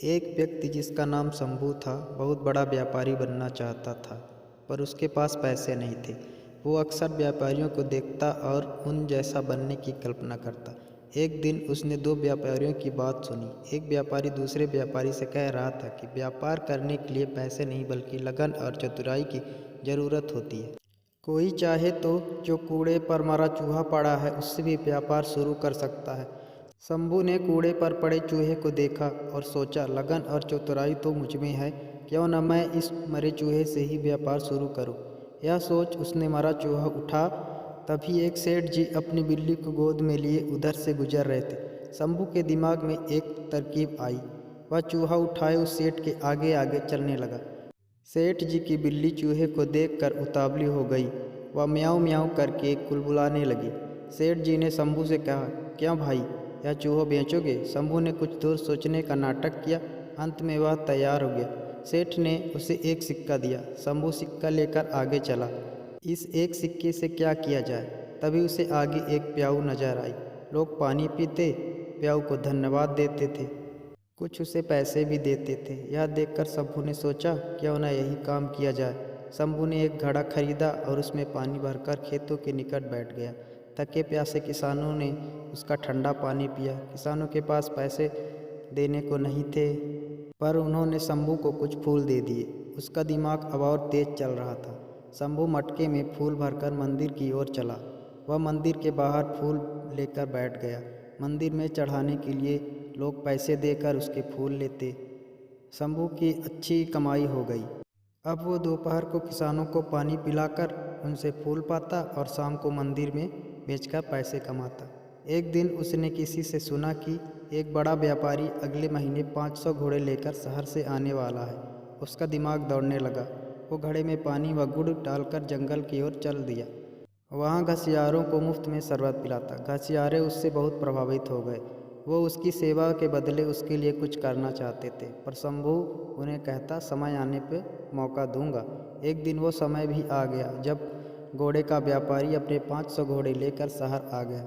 एक व्यक्ति जिसका नाम शंभू था बहुत बड़ा व्यापारी बनना चाहता था, पर उसके पास पैसे नहीं थे। वो अक्सर व्यापारियों को देखता और उन जैसा बनने की कल्पना करता। एक दिन उसने दो व्यापारियों की बात सुनी। एक व्यापारी दूसरे व्यापारी से कह रहा था कि व्यापार करने के लिए पैसे नहीं बल्कि लगन और चतुराई की ज़रूरत होती है। कोई चाहे तो जो कूड़े पर मरा चूहा पड़ा है उससे भी व्यापार शुरू कर सकता है। शंभू ने कूड़े पर पड़े चूहे को देखा और सोचा, लगन और चतुराई तो मुझ में है, क्यों न मैं इस मरे चूहे से ही व्यापार शुरू करूं। यह सोच उसने मरा चूहा उठा। तभी एक सेठ जी अपनी बिल्ली को गोद में लिए उधर से गुजर रहे थे। शंभू के दिमाग में एक तरकीब आई। वह चूहा उठाए उस सेठ के आगे आगे चलने लगा। सेठ जी की बिल्ली चूहे को देखकर उतावली हो गई। वह म्याऊं म्याऊं करके कुलबुलाने लगी। सेठ जी ने शंभू से कहा, क्यों भाई, यह चूहा बेचोगे? शंभू ने कुछ दूर सोचने का नाटक किया। अंत में वह तैयार हो गया। सेठ ने उसे एक सिक्का दिया। शंभू सिक्का लेकर आगे चला। इस एक सिक्के से क्या किया जाए? तभी उसे आगे एक प्याऊ नजर आई। लोग पानी पीते, प्याऊ को धन्यवाद देते थे, कुछ उसे पैसे भी देते थे। यह देखकर शंभू ने सोचा, क्यों न यही काम किया जाए। शंभू ने एक घड़ा खरीदा और उसमें पानी भरकर खेतों के निकट बैठ गया। थके प्यासे किसानों ने उसका ठंडा पानी पिया। किसानों के पास पैसे देने को नहीं थे, पर उन्होंने शंभू को कुछ फूल दे दिए। उसका दिमाग अब और तेज चल रहा था। शंभू मटके में फूल भरकर मंदिर की ओर चला। वह मंदिर के बाहर फूल लेकर बैठ गया। मंदिर में चढ़ाने के लिए लोग पैसे देकर उसके फूल लेते। शंभू की अच्छी कमाई हो गई। अब वो दोपहर को किसानों को पानी पिलाकर उनसे फूल पाता और शाम को मंदिर में बेचकर पैसे कमाता। एक दिन उसने किसी से सुना कि एक बड़ा व्यापारी अगले महीने 500 घोड़े लेकर शहर से आने वाला है। उसका दिमाग दौड़ने लगा। वो घड़े में पानी व गुड़ डालकर जंगल की ओर चल दिया। वहाँ घसियारों को मुफ्त में शरबत पिलाता। घसियारे उससे बहुत प्रभावित हो गए। वो उसकी सेवा के बदले उसके लिए कुछ करना चाहते थे, पर शंभू उन्हें कहता, समय आने पे मौका दूंगा। एक दिन वो समय भी आ गया जब घोड़े का व्यापारी अपने 500 घोड़े लेकर शहर आ गया।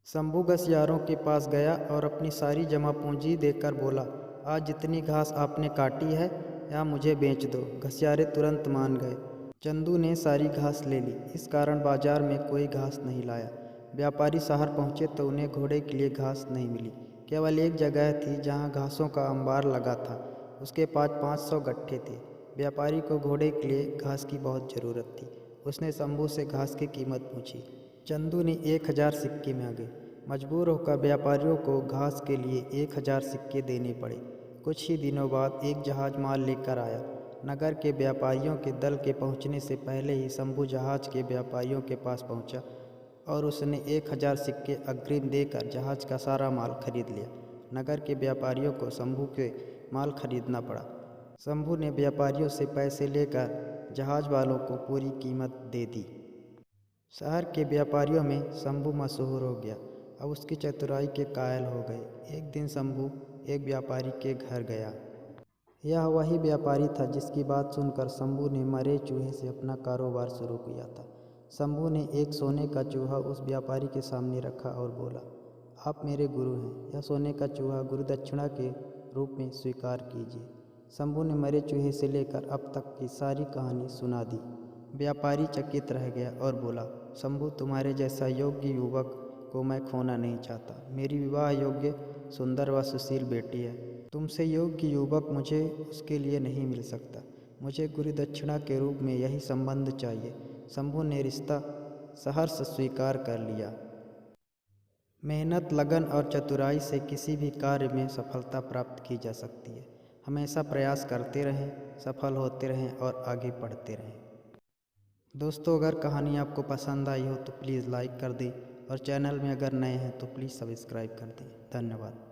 शंभू घसियारों के पास गया और अपनी सारी जमा पूंजी देकर बोला, आज जितनी घास आपने काटी है या मुझे बेच दो। घसियारे तुरंत मान गए। चंदू ने सारी घास ले ली। इस कारण बाजार में कोई घास नहीं लाया। व्यापारी शहर पहुंचे तो उन्हें घोड़े के लिए घास नहीं मिली। केवल एक जगह थी जहां घासों का अंबार लगा था। उसके पास 500 गट्ठे थे। व्यापारी को घोड़े के लिए घास की बहुत ज़रूरत थी। उसने शंभू से घास की कीमत पूछी। चंदू ने 1000 सिक्के मांगे। मजबूर होकर व्यापारियों को घास के लिए 1000 सिक्के देने पड़े। कुछ ही दिनों बाद एक जहाज माल लेकर आया। नगर के व्यापारियों के दल के पहुंचने से पहले ही शंभू जहाज के व्यापारियों के पास पहुंचा और उसने 1000 सिक्के अग्रिम देकर जहाज का सारा माल खरीद लिया। नगर के व्यापारियों को शंभू के माल खरीदना पड़ा। शंभू ने व्यापारियों से पैसे लेकर जहाज वालों को पूरी कीमत दे दी। शहर के व्यापारियों में शंभू मशहूर हो गया। अब उसकी चतुराई के कायल हो गए। एक दिन शंभू एक व्यापारी के घर गया। यह वही व्यापारी था जिसकी बात सुनकर शंभू ने मरे चूहे से अपना कारोबार शुरू किया था। शंभू ने एक सोने का चूहा उस व्यापारी के सामने रखा और बोला, आप मेरे गुरु हैं, यह सोने का चूहा गुरु दक्षिणा के रूप में स्वीकार कीजिए। शंभू ने मरे चूहे से लेकर अब तक की सारी कहानी सुना दी। व्यापारी चकित रह गया और बोला, शंभू, तुम्हारे जैसा योग्य युवक को मैं खोना नहीं चाहता। मेरी विवाह योग्य सुंदर व सुशील बेटी है। तुमसे योग्य युवक मुझे उसके लिए नहीं मिल सकता। मुझे गुरु दक्षिणा के रूप में यही संबंध चाहिए। शंभू ने रिश्ता सहर्ष स्वीकार कर लिया। मेहनत, लगन और चतुराई से किसी भी कार्य में सफलता प्राप्त की जा सकती है। हमेशा प्रयास करते रहें, सफल होते रहें और आगे बढ़ते रहें। दोस्तों, अगर कहानी आपको पसंद आई हो तो प्लीज़ लाइक कर दें और चैनल में अगर नए हैं तो प्लीज़ सब्सक्राइब कर दें। धन्यवाद।